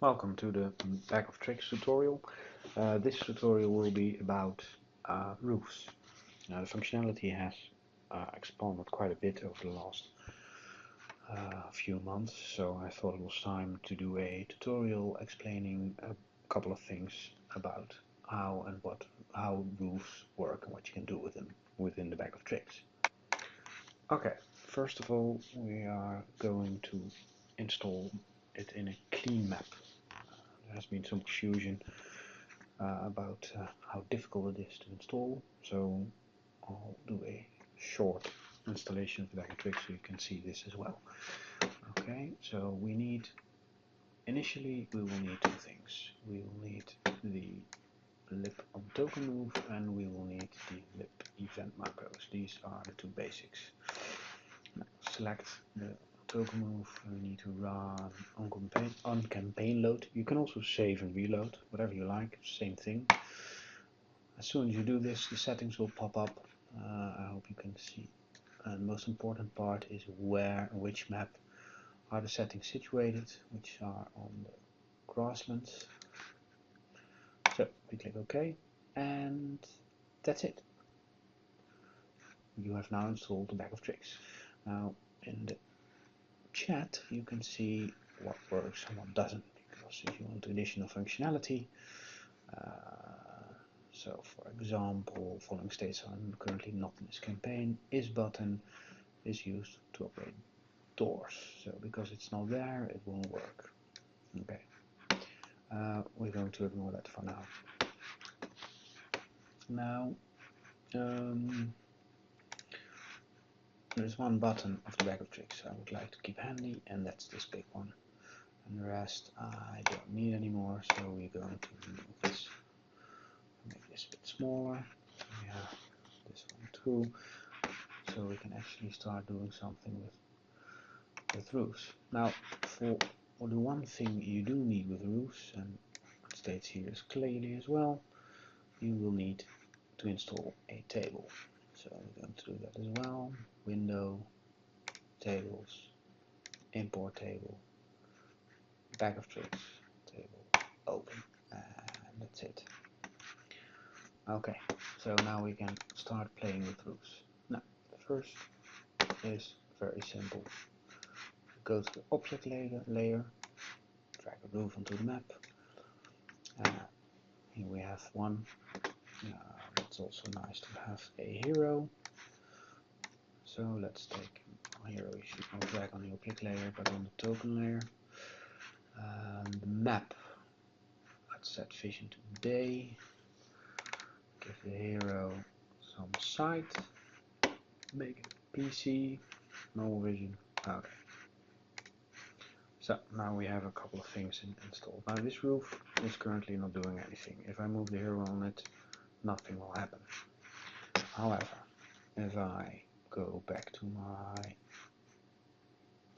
Welcome to the Bag of Tricks tutorial. This tutorial will be about roofs. Now, the functionality has expanded quite a bit over the last few months, so I thought it was time to do a tutorial explaining a couple of things about how roofs work and what you can do with them within the Bag of Tricks. Okay, first of all, we are going to install it in a clean map. There has been some confusion about how difficult it is to install, so I'll do a short installation of the Bag of Tricks so you can see this as well. Okay, so initially we will need two things. We will need the lip on token move and we will need the lip event macros. These are the two basics. Now, select the token move. We need to run on campaign load. You can also save and reload, whatever you like, same thing. As soon as you do this, the settings will pop up. I hope you can see. And the most important part is which map are the settings situated, which are on the grasslands. So we click OK, and that's it. You have now installed the Bag of Tricks. Now in the chat you can see what works and what doesn't, because if you want additional functionality, so for example, following states are currently not in this campaign, is button is used to operate doors, so because it's not there it won't work. Okay, we're going to ignore that for now. Now there's one button of the Bag of Tricks I would like to keep handy, and that's this big one, and the rest I don't need anymore, so we're going to remove this, make this a bit smaller. We have this one too, so we can actually start doing something with roofs. Now for the one thing you do need with roofs, and it states here is clearly as well, you will need to install a table. So we're going to do that as well. Window, tables, import table, Bag of Tricks, table, open, and that's it. Okay, so now we can start playing with roofs. Now, the first is very simple. Go to the object layer, drag a roof onto the map. Here we have one. It's also nice to have a hero. So let's take a hero. You should not drag on the object layer, but on the token layer. The map. Let's set vision to day. Give the hero some sight. Make it PC. No vision. Okay. So now we have a couple of things installed. Now this roof is currently not doing anything. If I move the hero on it, nothing will happen. However, if I go back to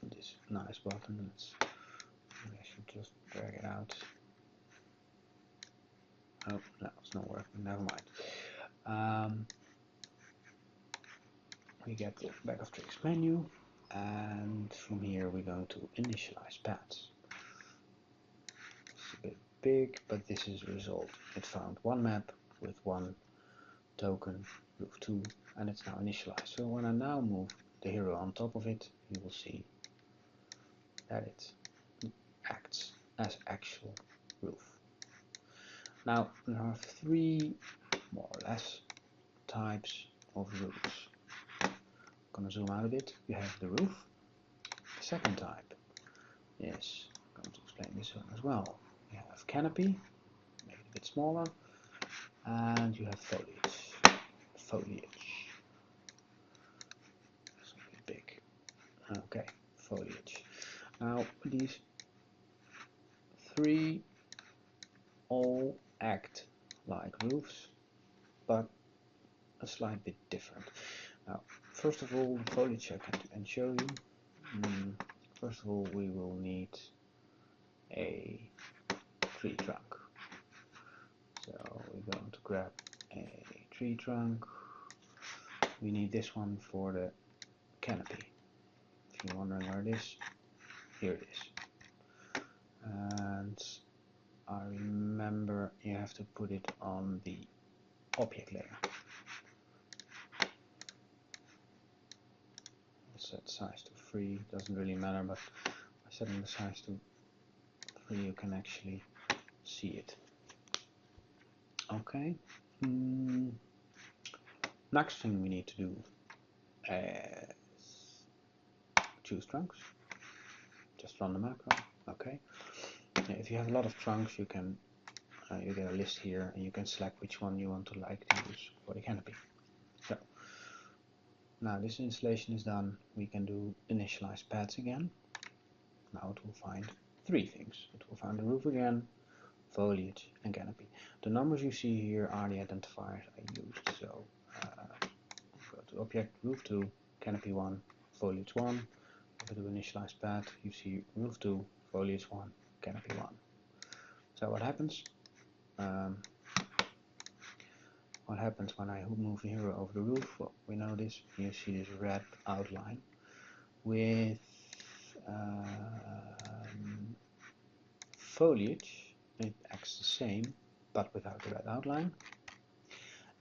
this nice button, I should just drag it out. Oh no, it's not working. Never mind. We get the Bag of Tricks menu, and from here we're going to initialize paths. It's a bit big, but this is the result. It found one map with one token, roof 2, and it's now initialized. So when I now move the hero on top of it, you will see that it acts as actual roof. Now there are three, more or less, types of roofs. I'm going to zoom out a bit. You have the roof. The second type is, I'm going to explain this one as well. You have canopy, make it a bit smaller, and you have foliage. Something big. Okay, foliage. Now these three all act like roofs, but a slight bit different. Now, first of all, the foliage I can show you. First of all, we will need a tree trunk. So we're going to grab a tree trunk. We need this one for the canopy. If you're wondering where it is, here it is. And you have to put it on the object layer. Set size to 3, doesn't really matter, but by setting the size to 3 you can actually see it. Okay. Next thing we need to do is choose trunks. Just run the macro. Okay. If you have a lot of trunks, you can you get a list here, and you can select which one you want to use for the canopy. So now this installation is done. We can do initialize pads again. Now it will find 3 things. It will find the roof again, foliage, and canopy. The numbers you see here are the identifiers I used. So go to object, roof 2, canopy 1, foliage 1. If I do initialize pad, you see roof 2, foliage 1, canopy 1. So what happens? What happens when I move the hero over the roof? Well, we know this. You see this red outline with foliage. It acts the same, but without the red outline.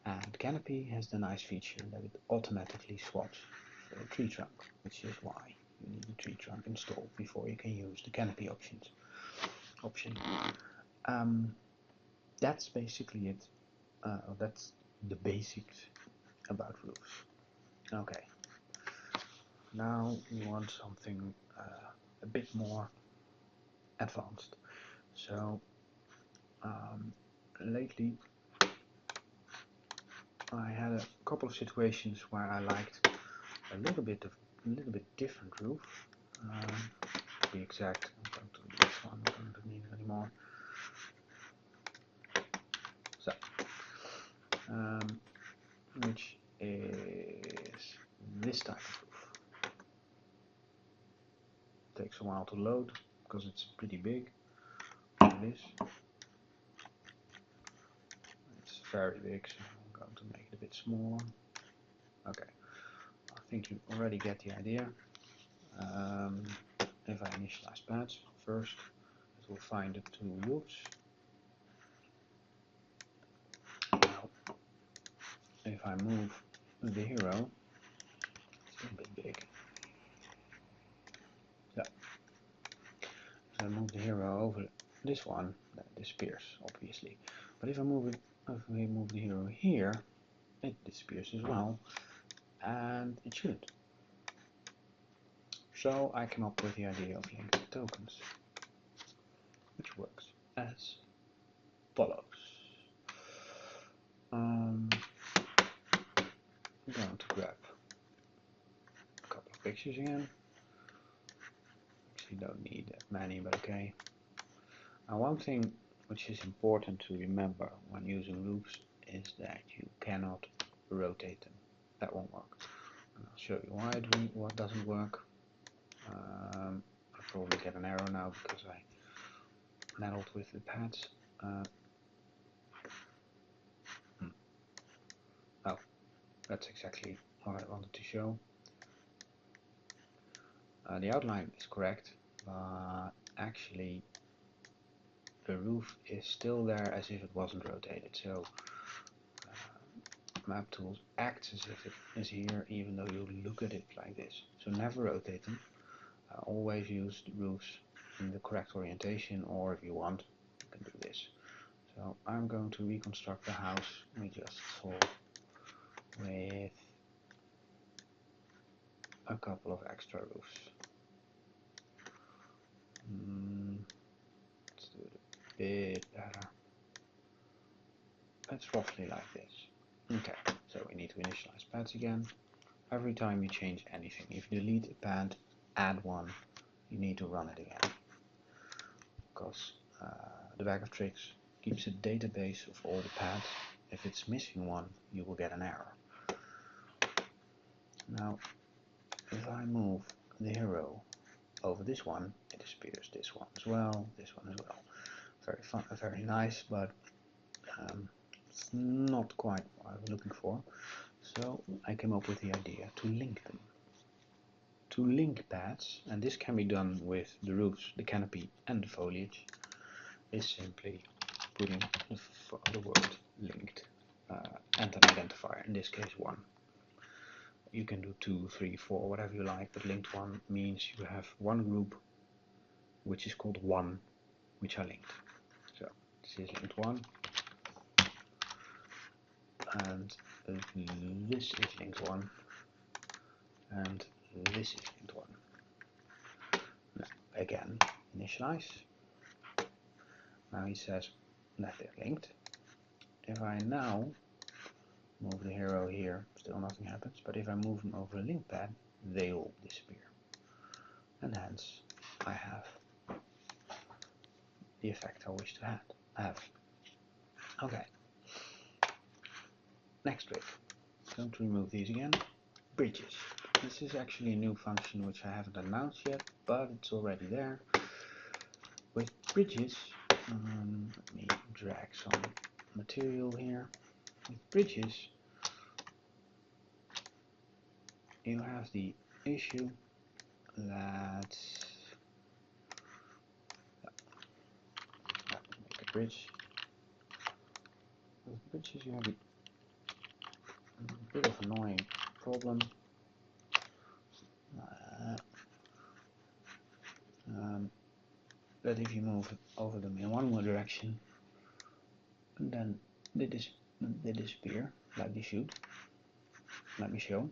And canopy has the nice feature that it automatically swaps for a tree trunk, which is why you need a tree trunk installed before you can use the canopy option. That's basically it. That's the basics about roofs. Okay. Now we want something a bit more advanced. So lately I had a couple of situations where I liked a little bit different roof. To be exact, I'm going to do this one. I don't need it anymore. So, which is this type of roof. It takes a while to load because it's pretty big. Like this. It's very big, so I'm going to make it a bit smaller. Okay, I think you already get the idea. If I initialize pads first, it will find the 2 roofs. Now, if I move the hero, it's a bit big. So, if I move the hero over this one, that disappears, obviously. But if I move the hero here, it disappears as well, and it shouldn't. So I came up with the idea of linked tokens, which works as follows. I'm going to grab a couple of pictures again. Actually don't need that many, but okay. Now one thing which is important to remember when using roofs is that you cannot rotate them. That won't work. And I'll show you why what doesn't work. I'll probably get an error now because I meddled with the pads. Oh, that's exactly what I wanted to show. The outline is correct, but actually the roof is still there as if it wasn't rotated. So MapTool acts as if it is here, even though you look at it like this. So never rotate them. Always use the roofs in the correct orientation, or if you want, you can do this. So I'm going to reconstruct the house we just saw with a couple of extra roofs. Let's do it a bit better. It's roughly like this. Okay, so we need to initialize pads again. Every time you change anything, if you delete a pad, add one, you need to run it again. Because the bag of tricks keeps a database of all the pads. If it's missing one, you will get an error. Now, if I move the hero over this one, it disappears. This one as well, this one as well. Very fun, very nice, but it's not quite what I was looking for. So I came up with the idea to link them. To link pads, and this can be done with the roofs, the canopy and the foliage, is simply put in the word linked and an identifier, in this case 1. You can do 2, 3, 4, whatever you like, but linked 1 means you have one group which is called 1, which are linked. So this is linked 1, and this is linked 1, and this is linked 1. Now again, initialize. Now he says that they're linked. If I now move the hero here, still nothing happens, but if I move them over the link pad, they all disappear. And hence I have the effect I wish to have. Okay. Next trick. Going to remove these again. Bridges. This is actually a new function which I haven't announced yet, but it's already there. With bridges, let me drag some material here. With bridges, you have the issue that make a bridge. With bridges, you have a bit of an annoying problem. That if you move over them in one direction, then they disappear like they should. Let me show.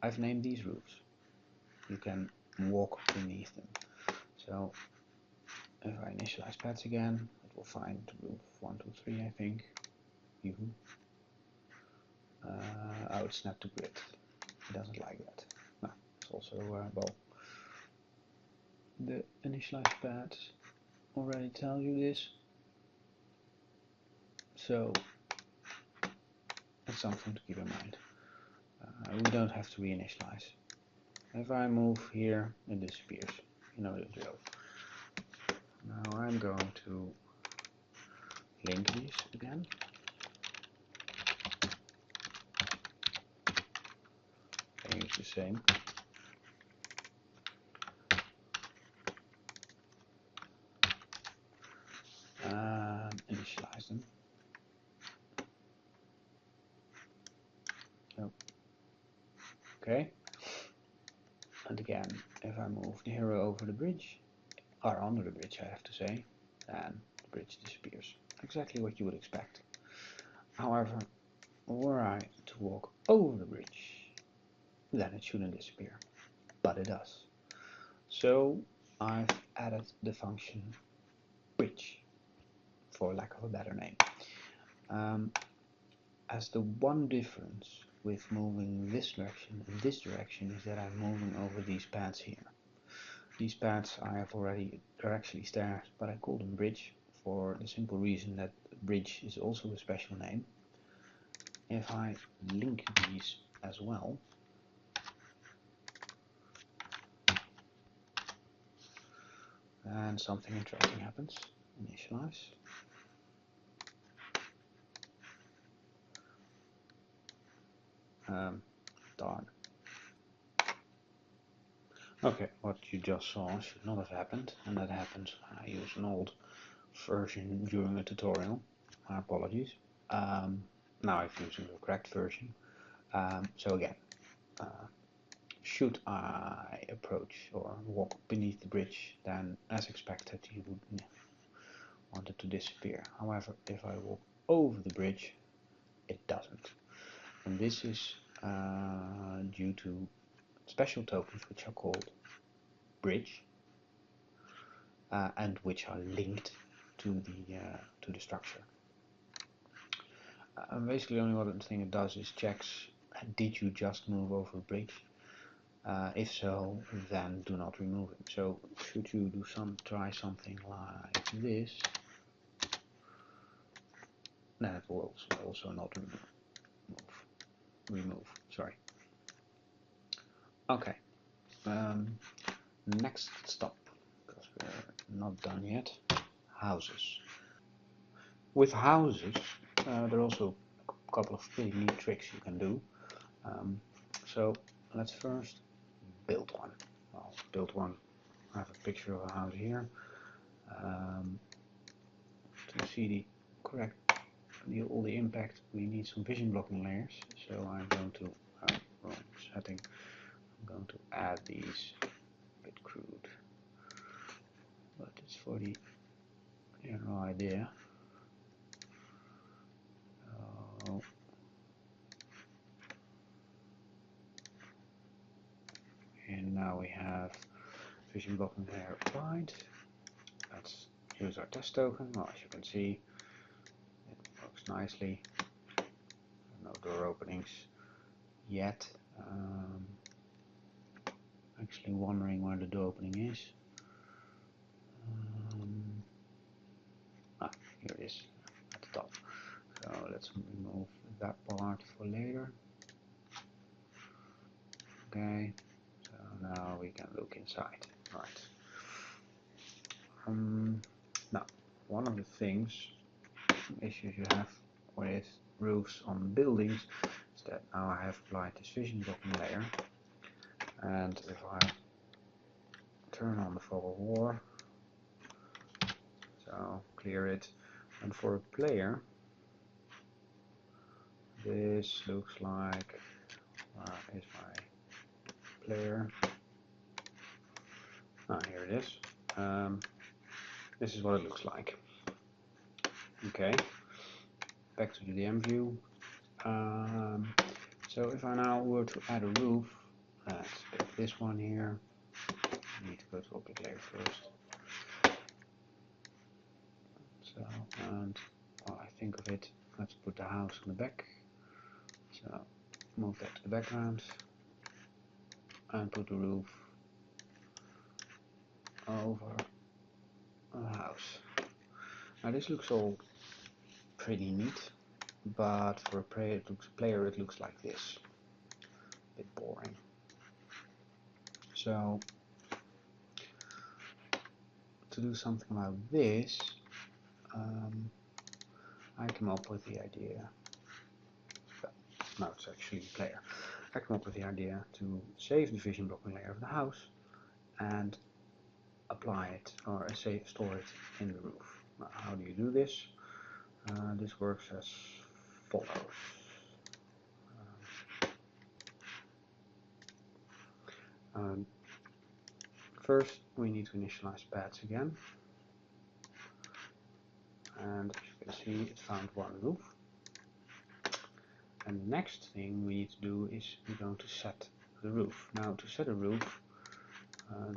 I've named these roofs. You can walk beneath them. So if I initialize pads again, it will find roof 1, 2, 3, I think. Oh, it's snapped to grid. It doesn't like that. No, it's also well. The initialize pads already tell you this, so it's something to keep in mind. We don't have to reinitialize. If I move here, it disappears. You know the drill. Now I'm going to link these again. I use the same. Initialize them. Oh. Okay. And again, if I move the hero over the bridge, or under the bridge I have to say, then the bridge disappears. Exactly what you would expect. However, were I to walk over the bridge, then it shouldn't disappear. But it does. So I've added the function bridge, for lack of a better name. As the one difference with moving this direction and this direction is that I'm moving over these pads here. These pads I have already, they're actually stairs, but I call them bridge for the simple reason that bridge is also a special name. If I link these as well, and something interesting happens. Initialize. Darn. Okay, what you just saw should not have happened, and that happened. I used an old version during a tutorial. My apologies. Now I'm using the correct version. So again, should I approach or walk beneath the bridge, then as expected you would want it to disappear. However, if I walk over the bridge, it doesn't. And this is due to special tokens which are called bridge and which are linked to the structure. Basically, only what the thing it does is checks: did you just move over a bridge? If so, then do not remove it. So should you try something like this, then it will also not remove. Sorry. Okay. Next stop, because we're not done yet. Houses. With houses, there are also a couple of pretty neat tricks you can do. So let's first build one. I'll build one. I have a picture of a house here. to see the correct all the impact, we need some vision blocking layers. So I'm going to wrong setting. I'm going to add these. A bit crude, but it's for the general idea. And now we have vision blocking layer applied. Let's use our test token. Well, as you can see, it works nicely. No door openings yet. Actually wondering where the door opening is. Here it is at the top. So let's remove that part for later. Okay, so now we can look inside. Right. Now, one of the issues you have with roofs on buildings is that now I have applied this vision blocking layer, and if I turn on the fog of war, so clear it, and for a player, this looks like, where is my player? Here it is. This is what it looks like. Okay, back to the DM view. So if I now were to add a roof, let's pick this one here. I need to go to object layer first. So, and while I think of it, let's put the house in the back. So move that to the background and put the roof over the house. Now this looks all pretty neat, but for a player it looks like this. A bit boring. So to do something like this, I came up with the idea. No, it's actually the player. I came up with the idea to save the vision blocking layer of the house and apply it or store it in the roof. Now, how do you do this? This works as follows. First, we need to initialize paths again, and as you can see, it found one roof. And the next thing we need to do is we're going to set the roof. Now, to set a roof,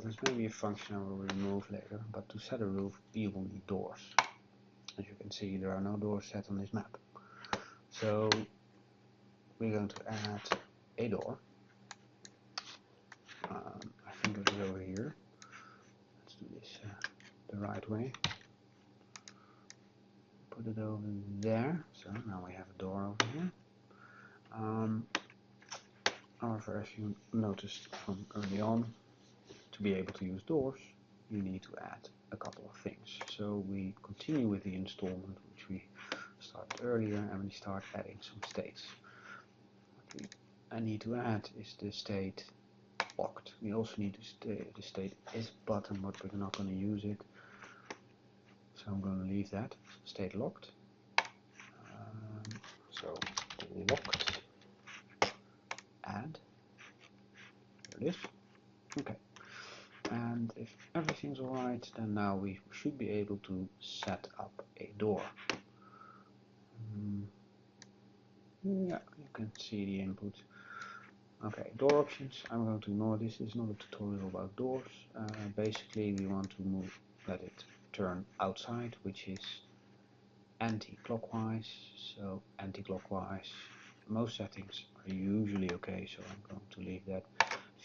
there's maybe a function I will remove later, but to set a roof, you will need doors. As you can see, there are no doors set on this map. So we're going to add a door. I think it is over here. Let's do this the right way. Put it over there. So now we have a door over here. However, as you noticed from early on, to be able to use doors, you need to add a couple of things. So we continue with the installment which we started earlier, and we start adding some states. What I need to add is the state locked. We also need the state is button, but we're not going to use it, so I'm going to leave that state locked. So locked add. There it is. Okay. And if everything's alright, then now we should be able to set up a door. Yeah, you can see the input. Okay, door options, I'm going to ignore this. This is not a tutorial about doors. Basically, we want to let it turn outside, which is anti-clockwise. So anti-clockwise, most settings are usually okay, so I'm going to leave that.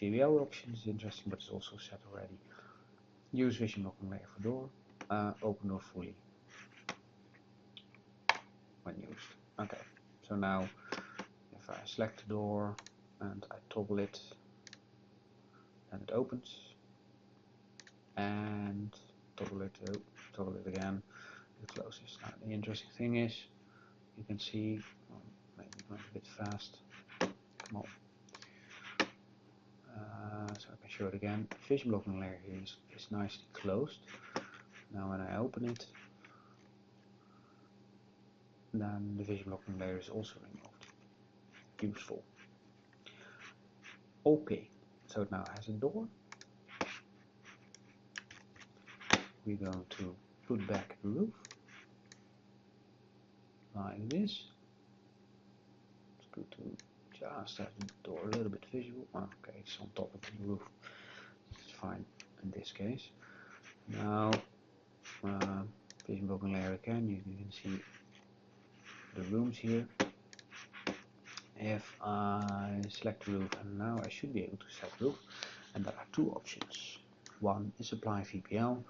VBL option is interesting, but it's also set already. Use vision blocking layer for door. Open door fully when used. Okay, so now if I select the door and I toggle it, and it opens, and toggle it again, it closes. Now the interesting thing is, you can see, maybe going a bit fast. Come on. So I can show it again. Vision blocking layer here is nicely closed. Now when I open it, then the vision blocking layer is also removed. Useful. Okay, so it now has a door. We're going to put back the roof like this. It's good to just have the door a little bit visible. Okay, it's on top of the roof. It's fine in this case. Now, vision blocking layer again. You can see the rooms here. If I select roof, and now I should be able to set roof, and there are two options. One is apply VBL.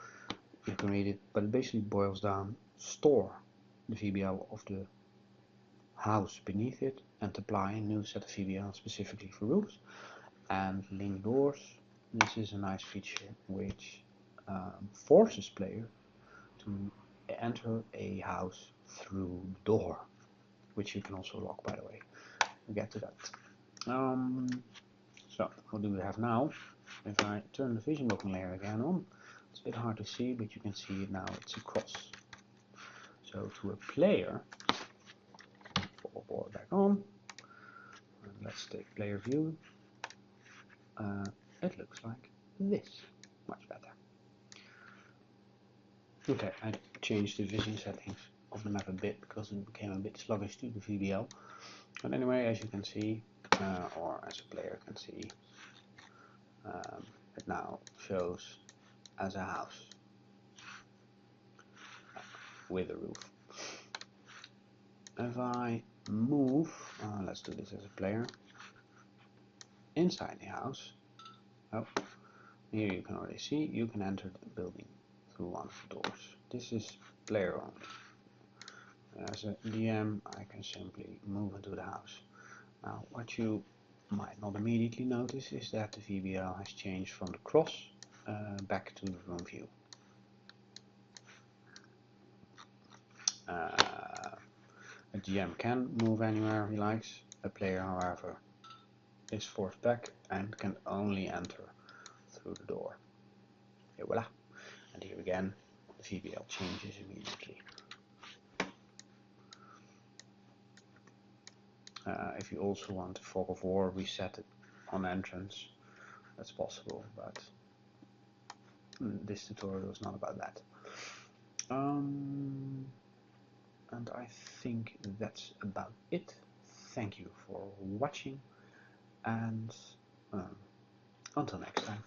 You can read it, but it basically boils down: store the VBL of the house beneath it and apply a new set of VBL specifically for roofs. And link doors. This is a nice feature which forces player to enter a house through the door, which you can also lock, by the way. We'll get to that. So what do we have now? If I turn the vision blocking layer again on, it's a bit hard to see, but you can see it now. It's a cross. So to a player, forward back on, and let's take player view. It looks like this. Much better. Okay, I changed the vision settings of the map a bit because it became a bit sluggish to the VBL. But anyway, as you can see, or as a player can see, it now shows as a house with a roof. If I move, let's do this as a player, inside the house, oh, here you can already see, you can enter the building through one of the doors. This is player only. As a DM, I can simply move into the house. Now, what you might not immediately notice is that the VBL has changed from the cross back to the room view. A GM can move anywhere he likes. A player, however, is forced back and can only enter through the door. Okay, voila. And here again, the VBL changes immediately. If you also want the fog of war reset it on entrance, that's possible, but this tutorial is not about that. And I think that's about it. Thank you for watching, and until next time.